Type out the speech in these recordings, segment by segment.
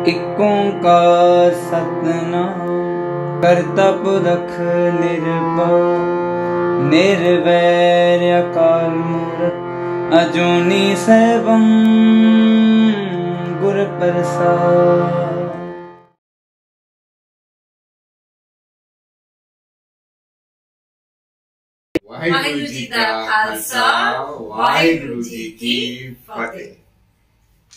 एक ओंकार सतनाम करता पुरख निर्भव निर्वैर अकाल मूरत अजूनी सैभं गुर प्रसाद। वाहिगुरु जी का खालसा, वाहिगुरु जी की फतेह।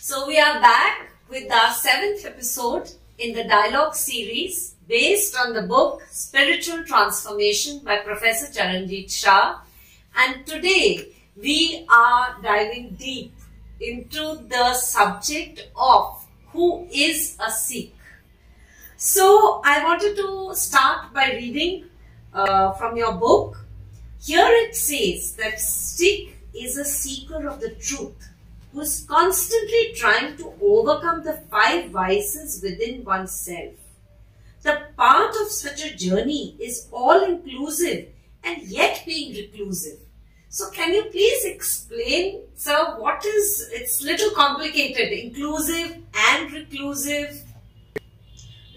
So we are back with our 7th episode in the dialogue series based on the book Spiritual Transformation by Professor Charanjit Shah, and today we are diving deep into the subject of who is a Sikh. So I wanted to start by reading from your book. Here it says that Sikh is a seeker of the truth who is constantly trying to overcome the 5 vices within oneself. The path of such a journey is all-inclusive and yet being reclusive. So can you please explain, sir, what is, it's little complicated, inclusive and reclusive?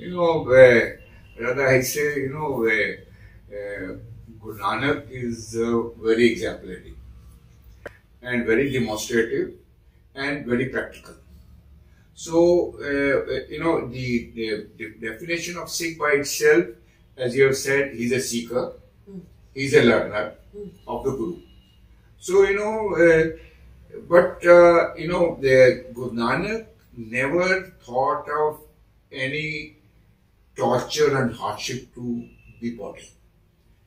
Rather I say, Guru Nanak is very exemplary and very demonstrative and very practical. So, the definition of Sikh by itself, as you have said, he's a seeker, he's a learner of the Guru. So, the Guru Nanak never thought of any torture and hardship to the body.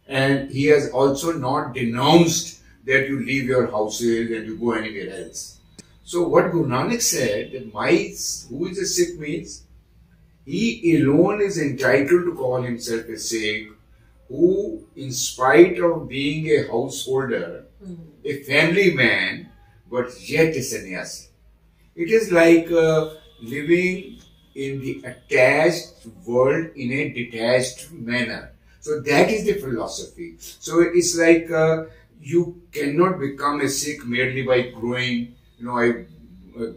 And he has also not denounced that you leave your houses and you go anywhere else. So what Guru Nanak said, that who is a Sikh means, he alone is entitled to call himself a Sikh, who in spite of being a householder, a family man, but yet a sannyasi. It is like living in the attached world in a detached manner. So that is the philosophy. So it's like you cannot become a Sikh merely by growing, I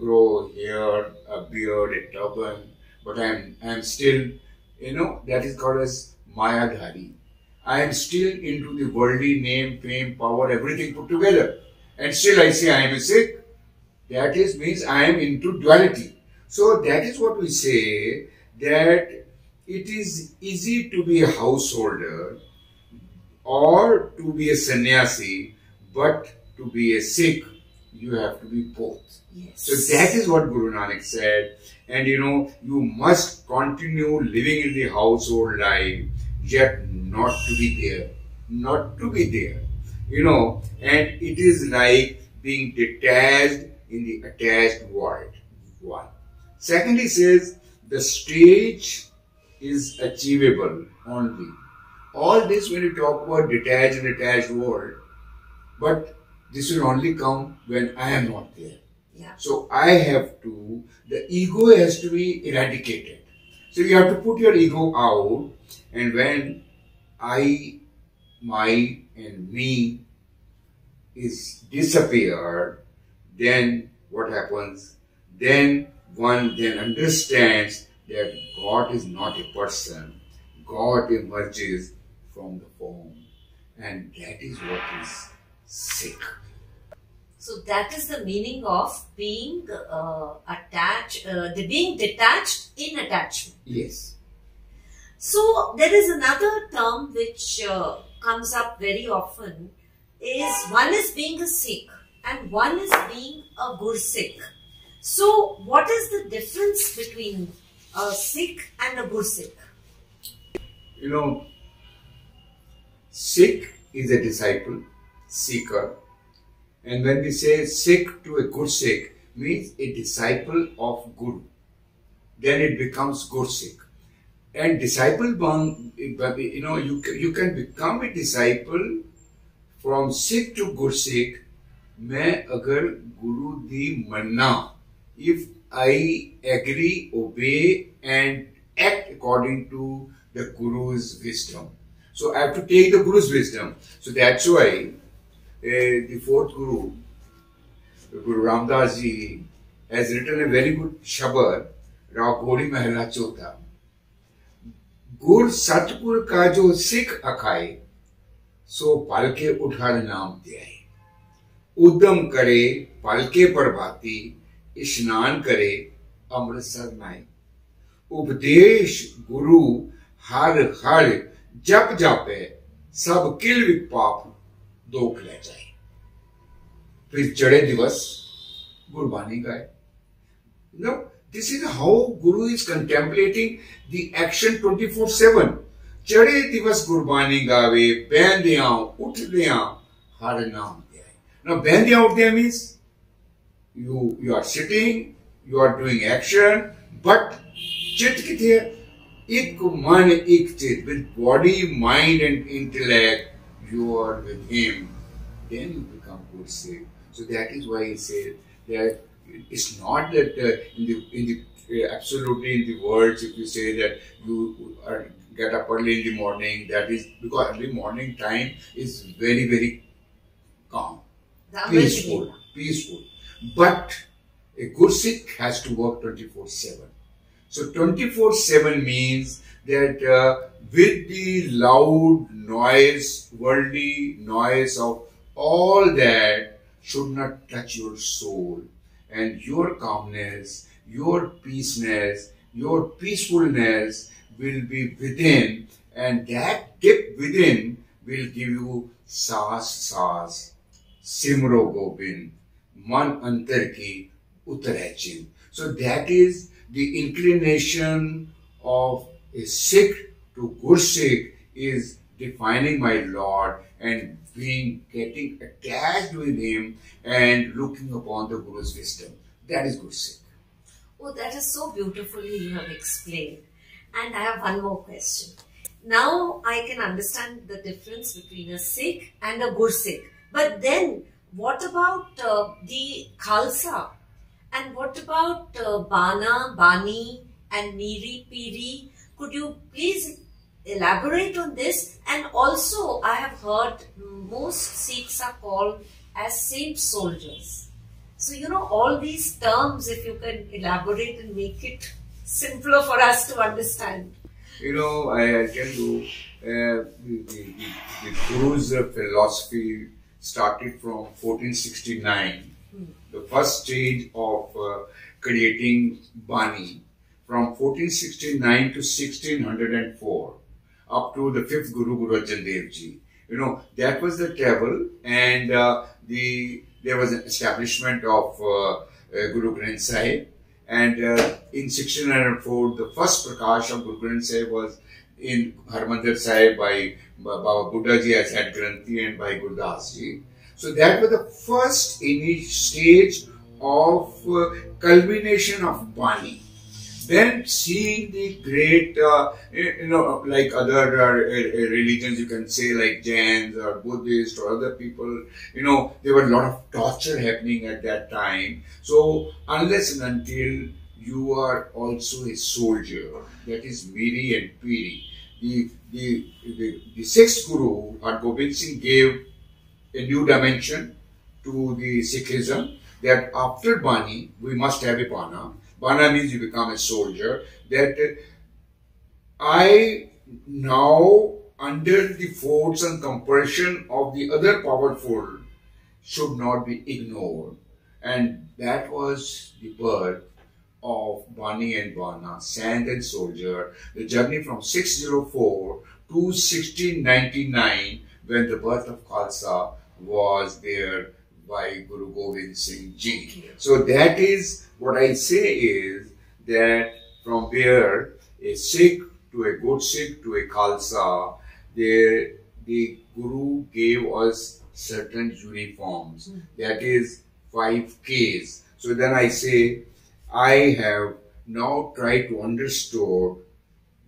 grow hair, a beard, a turban, but I am still, that is called as Mayadhari. I am still into the worldly name, fame, power, everything put together. And still I say I am a Sikh. That means I am into duality. So that is what we say, that it is easy to be a householder or to be a sannyasi, but to be a Sikh, you have to be both. Yes. So that is what Guru Nanak said. And you must continue living in the household life, yet not to be there. Not to be there. And it is like being detached in the attached world. One. Second, he says, the stage is achievable only. All this when you talk about detached and attached world, but this will only come when I am not there. Yeah. So the ego has to be eradicated. So you have to put your ego out, and when I, my and me is disappeared, then what happens? Then one then understands that God is not a person. God emerges from the form, and that is what is Sikh. So that is the meaning of being being detached in attachment. Yes. So there is another term which comes up very often, is one is being a Sikh and one is being a Gursikh. So what is the difference between a Sikh and a Gursikh? Sikh is a disciple, seeker. And when we say Sikh to a Gursikh, means a disciple of Guru. Then it becomes Gursikh. And disciple, you can become a disciple from Sikh to Gursikh, मैं अगर Guru di manna, if I agree, obey and act according to the Guru's wisdom. So I have to take the Guru's wisdom. So that's why the 4th Guru Ramdas ji has written a very good shabad Rao घोड़ी महला चौथा। गुर सतपुर का जो सिख अखाए, सो पालके उठार नाम दियाए। उद्यम करे पालके पर भाती, स्नान करे अमृतसर नाई। उपदेश गुरु हर हर जप जापे, सब किल विक पाप दोख ले जाए। फिर चढ़े दिवस गुरबानी गाए। No, this is how Guru is contemplating the action 24/7. चढ़े दिवस गुरबानी गावे, बैंदियां उठदियां हर नाम ध्याए। Now, बैंदियां उठदियां means you are sitting, you are doing action, but चित्त किथे है? एक मन एक चित्त, with body, mind and intellect, you are with him. Then you become good Sikh. So that is why he said that it's not that absolutely in the words, if you say that you get up early in the morning, that is because early morning time is very, very calm, peaceful. But a good Sikh has to work 24/7. So 24/7 means that with the loud noise, worldly noise of all that should not touch your soul. And your calmness, your peaceness, your peacefulness will be within, and that dip within will give you saas, simro gobind, man antar ki utare chin. So that is the inclination of a Sikh to good Sikh, is defining my Lord and getting attached with him and looking upon the Guru's wisdom. That is good Sikh. Oh, that is so beautifully you have explained. And I have one more question. Now I can understand the difference between a Sikh and a Gur Sikh. But then what about the Khalsa? And what about Bana, Bani and Miri, Piri? Could you please elaborate on this? And also I have heard most Sikhs are called as saint soldiers. So, you know, all these terms, if you can elaborate and make it simpler for us to understand. You know, I tell you, the Guru's philosophy started from 1469. The first stage of creating Bani, from 1469 to 1604, up to the 5th Guru, Guru Arjan Dev Ji. You know, that was the travel, and there was an establishment of Guru Granth Sahib, and in 1604, the first Prakash of Guru Granth Sahib was in Harmandir Sahib by Baba Buddha Ji as head Granthi and by Gurdas Ji. So that was the first initial stage of culmination of Bani. Then seeing the great, you know, like other religions, you can say like Jains or Buddhists or other people, you know, there were a lot of torture happening at that time. So unless and until you are also a soldier, that is Miri and Piri. The 6th Guru, Har Gobind Singh, gave a new dimension to the Sikhism, that after Bani, we must have a Bana. Bana means you become a soldier. That I now, under the force and compulsion of the other powerful, should not be ignored. And that was the birth of Bani and Bana, Sant and Soldier, the journey from 604 to 1699, when the birth of Khalsa was there by Guru Gobind Singh Ji. So that is what I say, is that from where a Sikh to a good Sikh to a Khalsa, the Guru gave us certain uniforms, that is 5 Ks. So then I say, I have now tried to understand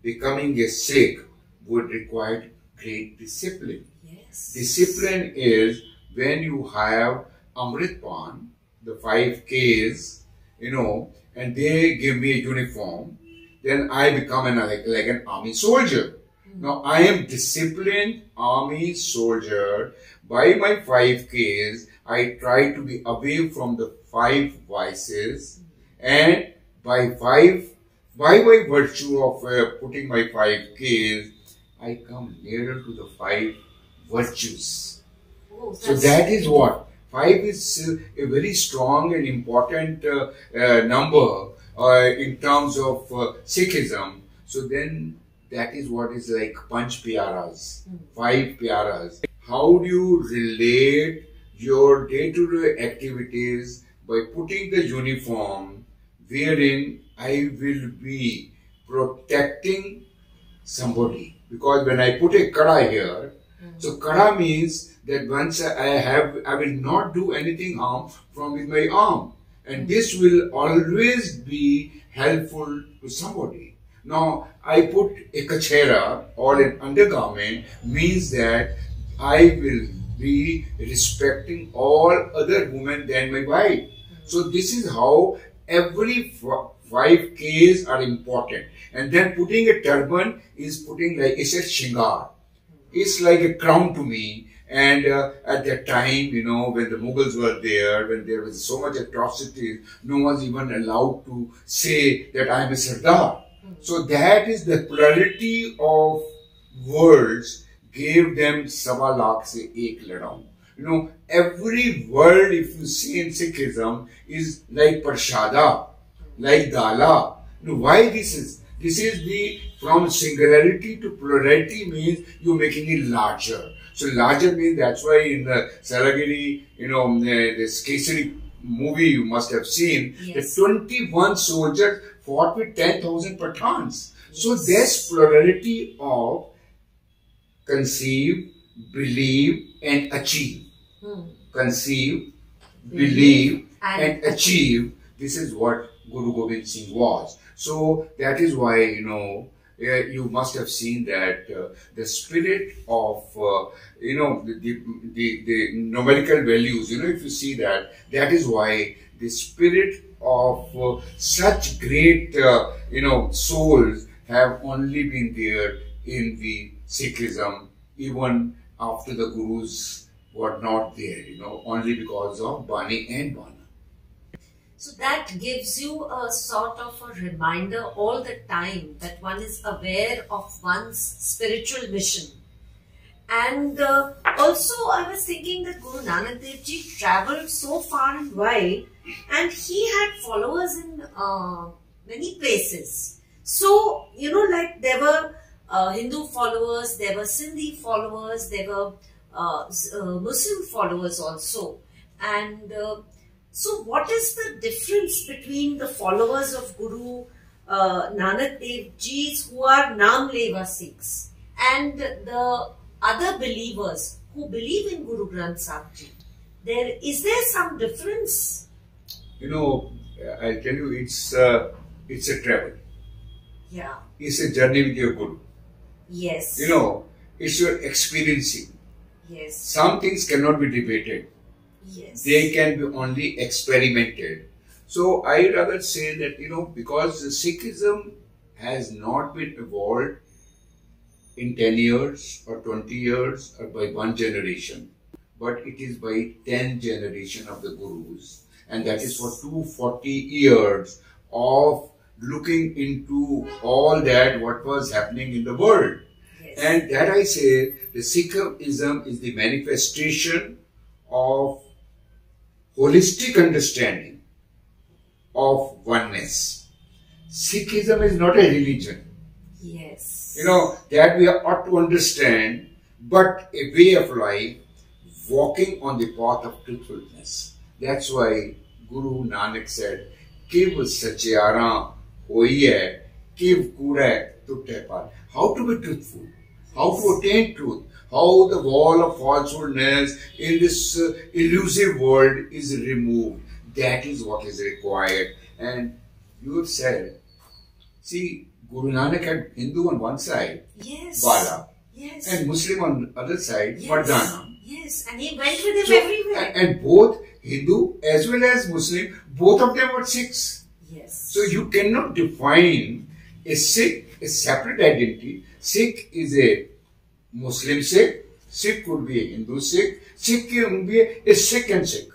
becoming a Sikh would require great discipline. Yes. Discipline is when you have Amrit Pan, the 5 Ks, you know, and they give me a uniform, then I become like an army soldier. Now I am disciplined army soldier. By my 5 Ks, I try to be away from the 5 vices, and by 5 by virtue of putting my 5 Ks, I come nearer to the 5 virtues. Oh, So that is what 5 is a very strong and important number in terms of Sikhism. So then that is what is like Panch Pyaras, 5 Pyaras. How do you relate your day-to-day activities by putting the uniform wherein I will be protecting somebody? Because when I put a kada here, so kada means that once I will not do anything harm from with my arm, and this will always be helpful to somebody. Now I put a kachera or an undergarment means that I will be respecting all other women than my wife. So this is how every 5 Ks are important. And then putting a turban is putting like, it's a shingar. It's like a crown to me. And at that time, you know, when the Mughals were there, when there was so much atrocity, no one's even allowed to say that I am a Sardar. So that is the plurality of words gave them Sawa Lakh se ek ladau. You know, every word if you see in Sikhism is like Parshada, like Dala. You know, why this is? This is the, from singularity to plurality means you're making it larger. So larger means, that's why in the Saragiri, you know, this Kesari movie you must have seen, yes, the 21 soldiers fought with 10,000 Pathans. Yes. So there's plurality of conceive, believe and achieve. Conceive, believe and achieve. This is what Guru Gobind Singh was. So that is why, you know, you must have seen that the spirit of, you know, the numerical values, you know, if you see that, that is why the spirit of such great, you know, souls have only been there in the Sikhism, even after the Gurus were not there, you know, only because of Bani and Bana. So that gives you a sort of a reminder all the time that one is aware of one's spiritual mission. And also I was thinking that Guru Nanak Dev Ji travelled so far and wide, and he had followers in many places. So, you know, like there were Hindu followers, there were Sindhi followers, there were Muslim followers also. And so what is the difference between the followers of Guru Nanak Dev Ji's who are Naam Leva Sikhs and the other believers who believe in Guru Granth Sahib Ji? Is there some difference? You know, I'll tell you, it's a travel. Yeah. It's a journey with your Guru. Yes. You know, it's your experiencing. Yes. Some things cannot be debated. Yes. They can be only experimented. So I rather say that, you know, because Sikhism has not been evolved in 10 years or 20 years or by one generation, but it is by 10 generations of the Gurus. And that is for 240 years of looking into all that what was happening in the world. Yes. And that I say, the Sikhism is the manifestation of holistic understanding of oneness. Sikhism is not a religion. Yes. You know, that we ought to understand, but a way of life, walking on the path of truthfulness. That's why Guru Nanak said, Kiv sachiara hoiye, kiv kure tutte par. How to be truthful, how to attain truth, how the wall of falsehoodness in this elusive world is removed. That is what is required. And you have said, see, Guru Nanak had Hindu on one side, yes, Bala, yes, and Muslim on the other side, yes, Mardana. Yes, and he went with him everywhere. And both Hindu as well as Muslim, both of them were Sikhs. Yes. So you cannot define a Sikh, a separate identity. Sikh is a Muslim Sikh, Sikh could be a Hindu Sikh, Sikh could be a second Sikh,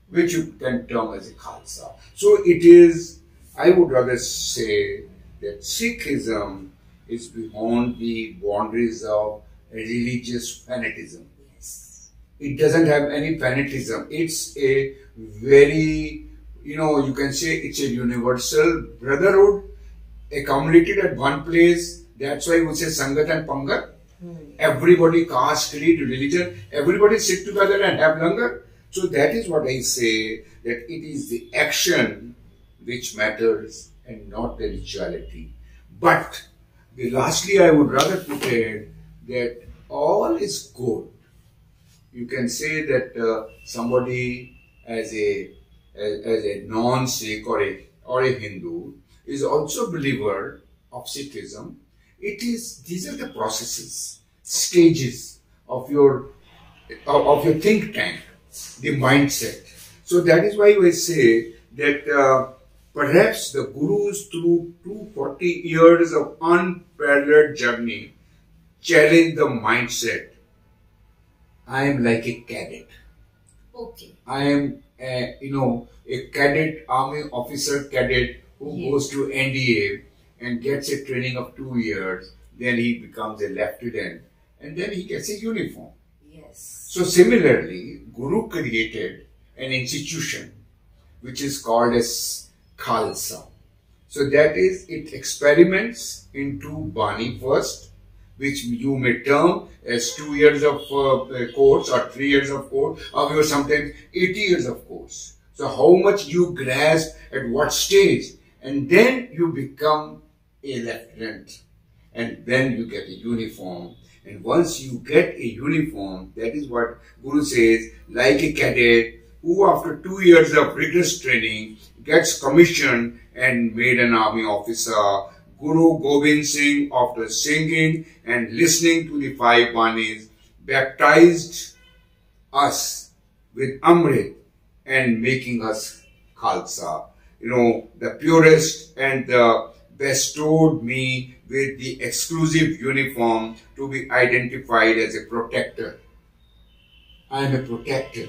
which you can term as a Khalsa. So it is, I would rather say, that Sikhism is beyond the boundaries of religious fanatism. Yes. It doesn't have any fanatism. It's a very, you can say it's a universal brotherhood accumulated at one place. That's why we say Sangat and Pangat. Everybody, caste, creed, religion, everybody sit together and have langar. So that is what I say, that it is the action which matters and not the rituality. But lastly, I would rather put it that all is good. You can say that somebody as a non-Sikh or a Hindu is also a believer of Sikhism. These are the processes, stages of your think tank, the mindset. So that is why I say that perhaps the Gurus, through 240 years of unparalleled journey, challenge the mindset. I am like a cadet. Okay. I am, a cadet, army officer cadet who goes to NDA and gets a training of 2 years. Then he becomes a lieutenant and then he gets a uniform. Yes. So similarly, Guru created an institution which is called as Khalsa. So that is, it experiments into Bani first, which you may term as 2 years of course or 3 years of course, or sometimes 80 years of course. So how much you grasp at what stage, and then you become a lieutenant, and then you get a uniform. And once you get a uniform, that is what Guru says, like a cadet who after 2 years of rigorous training gets commissioned and made an army officer. Guru Gobind Singh, after singing and listening to the 5 Banis, baptized us with Amrit and making us Khalsa. The purest and the bestowed me with the exclusive uniform to be identified as a protector. I am a protector.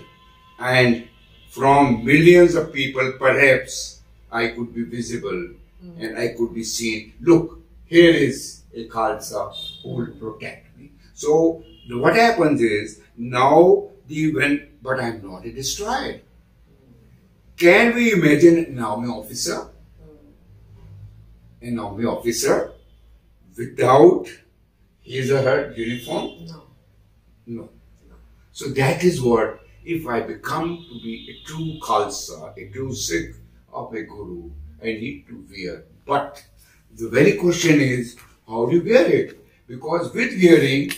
And from millions of people, perhaps I could be visible and I could be seen. Look, here is a Khalsa who will protect me. So what happens is, now but I am not a destroyer. Can we imagine an army officer? An army officer without his or her uniform? No. So that is what, if I become to be a true Khalsa, a true Sikh of a Guru, I need to wear. But the very question is, how do you wear it? Because with wearing,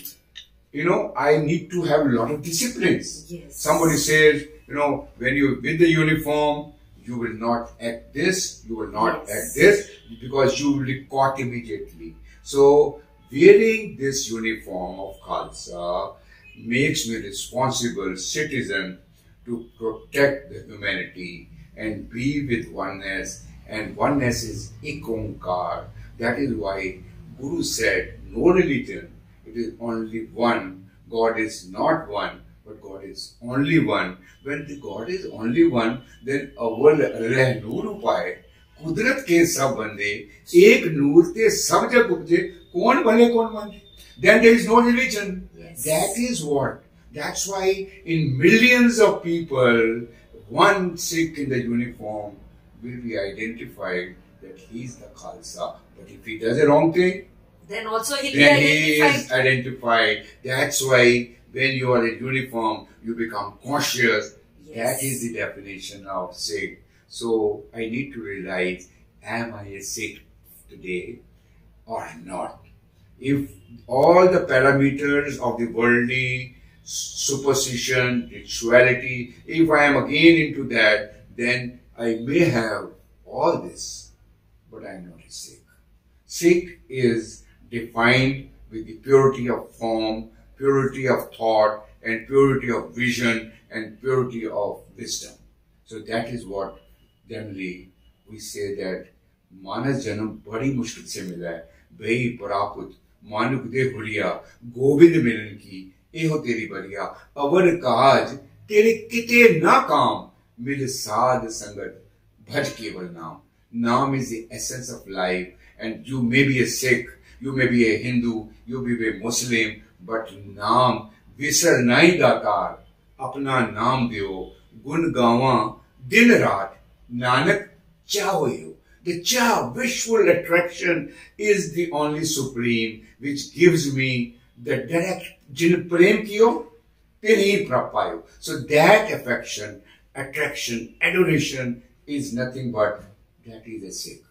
I need to have a lot of disciplines. Yes. Somebody says, when you with the uniform, you will not act this, you will not act this, because you will be caught immediately. So wearing this uniform of Khalsa makes me responsible citizen to protect the humanity and be with oneness. And oneness is ekamsikh. That is why Guru said, no religion, it is only one. God is not one, but God is only one. When the God is only one, then awal reh noor upaye, kudrat ke sab bande, ek noor te sab jag upje, kaun bhale kaun mande. Then there is no religion. Yes. That is what. That's why in millions of people, one Sikh in the uniform will be identified that he is the Khalsa. But if he does a wrong thing, then also he is identified. That's why when you are in uniform, you become conscious. Yes. That is the definition of Sikh. So I need to realize, am I a Sikh today or not? If all the parameters of the worldly superstition, rituality, if I am again into that, then I may have all this, but I am not a Sikh. Sikh is defined with the purity of form, purity of thought, and purity of vision, and purity of wisdom. So that is what generally we say, that Manas Janam badi mushkil se mila hai, Bhai Paraput, Manuk de Huliya, Govind Milan ki, Eho teri bariya, Avar Kaj, Tere kite na kaam, Mil saad sangat, Bhaj keval naam. Naam is the essence of life. And you may be a Sikh, you may be a Hindu, you may be a Muslim, but Naam, visar nahi dakar, apna naam deo, gun gawa, din raat, Nanak chaho yo. The cha, visual attraction, is the only supreme which gives me the direct jin prem kiyo, tini prapayo. So that affection, attraction, adoration is nothing but that is a Sikh.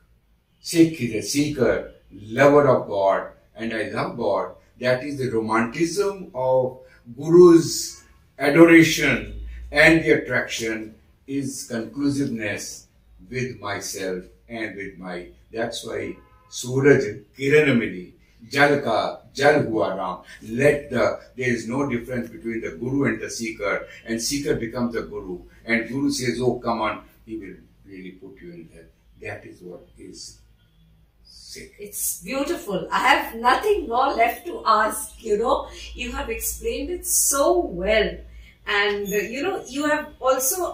Sikh is a seeker, lover of God, and I love God. That is the romanticism of Guru's adoration, and the attraction is conclusiveness with myself and with my. That's why Suraj Kiran Mili, Jal ka Jal hua Ram. There is no difference between the Guru and the seeker, and seeker becomes the Guru, and Guru says, oh come on, he will really put you in there. That is what is Sikh. It's beautiful. I have nothing more left to ask. You have explained it so well. And you have also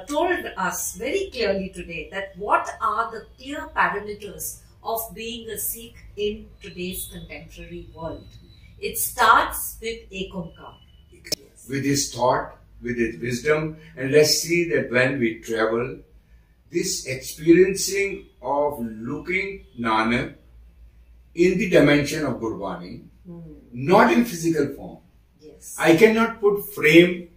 told us very clearly today that what are the clear parameters of being a Sikh in today's contemporary world. It starts with ekamsikh. With his thought, with his wisdom, and let's see that when we travel, this experiencing of looking Nanak in the dimension of Gurbani, not in physical form. Yes. I cannot put frame,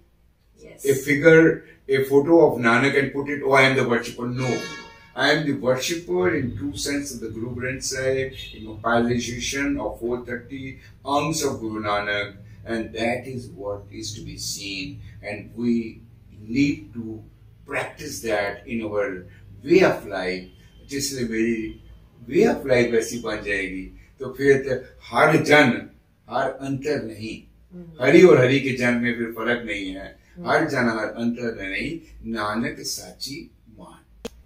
a figure, a photo of Nanak and put it, oh I am the worshipper. No. I am the worshipper in true sense of the Guru Granth Sahib, in mobilization of 430 angs of Guru Nanak, and that is what is to be seen, and we need to practice that in our way of life. जिससे मेरी way of life ऐसी बन जाएगी तो फिर हर जन हर अंतर नहीं, हरि और हरि के जन में फिर फर्क नहीं है, हर जन हर अंतर नहीं, नानक साची मान.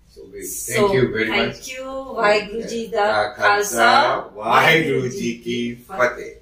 So thank you very much. Thank you. Waheguru Ji da Khalsa, Waheguru Ji ki Fateh.